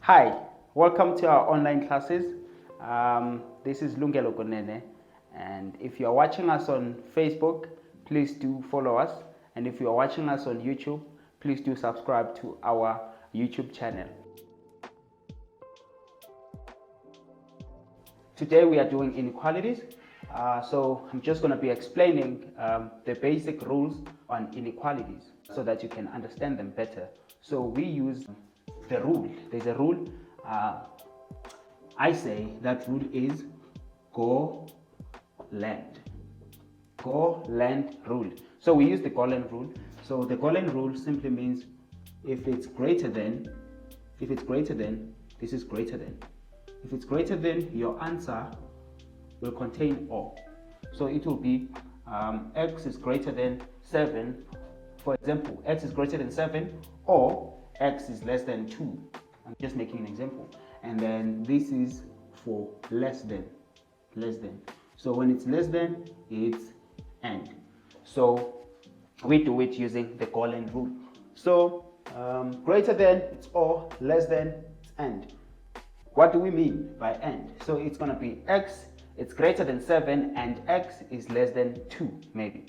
Hi, welcome to our online classes. This is Lungelo Konene, and if you are watching us on Facebook, please do follow us. And if you are watching us on YouTube, please do subscribe to our YouTube channel. Today we are doing inequalities. So I'm just going to be explaining the basic rules on inequalities so that you can understand them better. So we use the rule. There's a rule. I say that rule is go land. Go land rule. So we use the go land rule. So the go land rule simply means if it's greater than, this is greater than. If it's greater than, your answer will contain or. So it will be x is greater than 7. For example, x is greater than 7 or x is less than 2. I'm just making an example. And then this is for less than. So when it's less than, it's and. So we do it using the go and rule. So greater than, it's or, less than, it's and. What do we mean by and? So it's going to be x, it's greater than 7, and x is less than 2, maybe.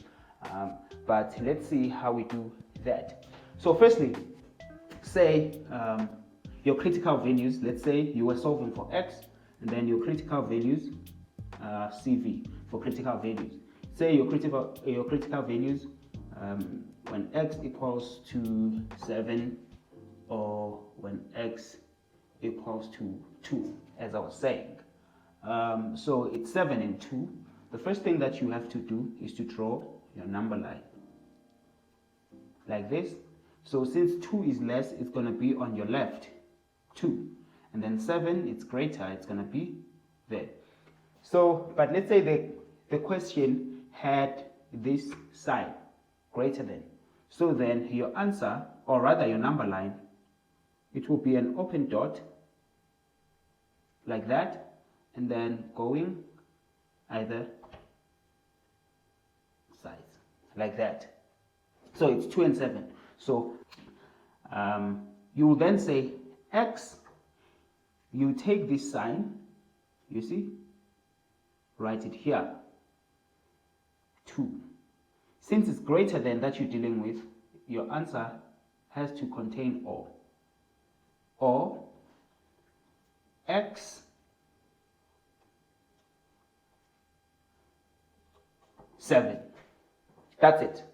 But let's see how we do that. So firstly, say your critical values, let's say you were solving for x, and then your critical values, CV, for critical values. Say your critical values when x equals to 7 or when x equals to 2, as I was saying. So it's 7 and 2. The first thing that you have to do is to draw your number line like this. So since 2 is less, it's going to be on your left, 2. And then 7, it's greater, it's going to be there. So, but let's say the question had this sign, greater than. So then your answer, or rather your number line, it will be an open dot like that, and then going either sides like that. So it's 2 and 7. So you will then say x, you take this sign, you see, write it here, 2. Since it's greater than that you're dealing with, your answer has to contain or x 7. That's it.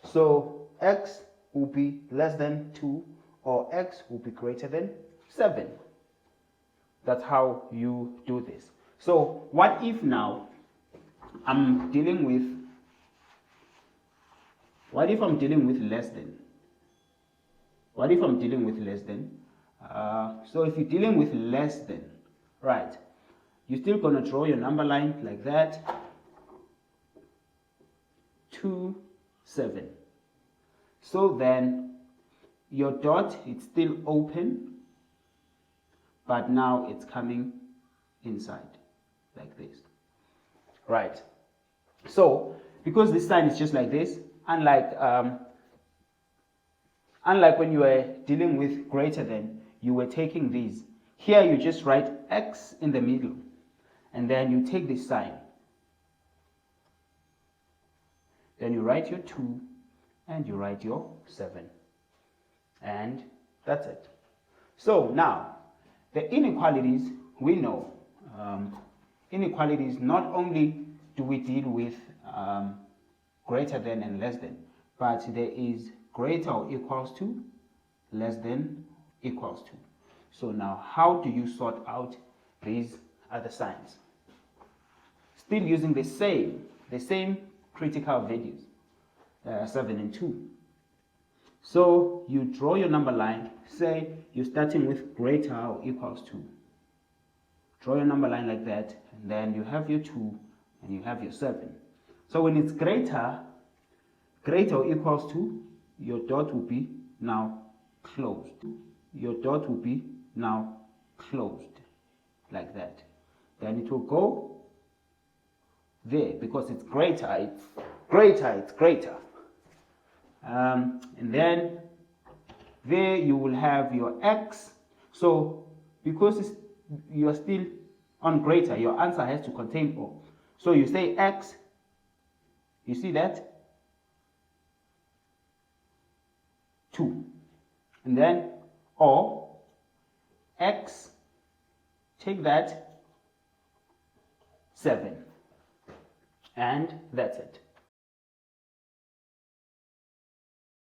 So x will be less than 2 or x will be greater than 7. That's how you do this. So what if now I'm dealing with, what if I'm dealing with less than? What if I'm dealing with less than? So if you're dealing with less than, right, you're still going to draw your number line like that, 2, 7. So then your dot, it's still open, but now it's coming inside like this, right? So because this sign is just like this, unlike when you were dealing with greater than, you were taking these. Here you just write x in the middle, and then you take this sign. Then you write your 2, and you write your 7. And that's it. So now, the inequalities, we know. Inequalities, not only do we deal with greater than and less than, but there is greater or equals to, less than, equals to. So now, how do you sort out these other signs? Still using the same critical values, 7 and 2. So you draw your number line. Say you're starting with greater or equals to. Draw your number line like that, and then you have your 2 and you have your 7. So when it's greater or equals to, your dot will be now closed. Your dot will be now closed like that. Then it will go there because it's greater, it's greater. And then there you will have your x. So because you're still on greater, your answer has to contain or. So you say x, you see that? 2. And then or x, take that, 7. And that's it.